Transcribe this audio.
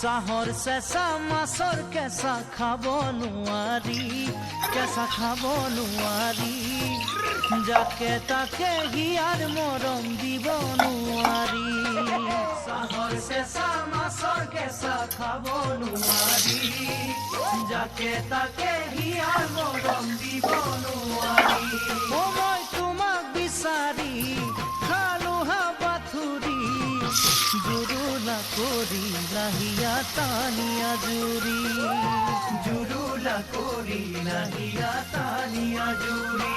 চাহৰ চেঁচা মাছৰ কেঁচা খাব নোৱাৰি, কেঁচা খাব নোৱাৰি, যাকে তাকে হিয়াৰ মৰম দিব নোৱাৰি। চাহৰ চেঁচা মাছৰ কেঁচা খাব নোৱাৰি, যাকে তাকে হিয়াৰ মৰম দিব নোৱাৰি। মই তোমাক বিচাৰি খালো হাবাথুৰি, জুৰুলা কৰিলা হিয়া টানিয়া জুৰি, জুৰুলা কৰিলা হিয়া টানিয়া জুৰি।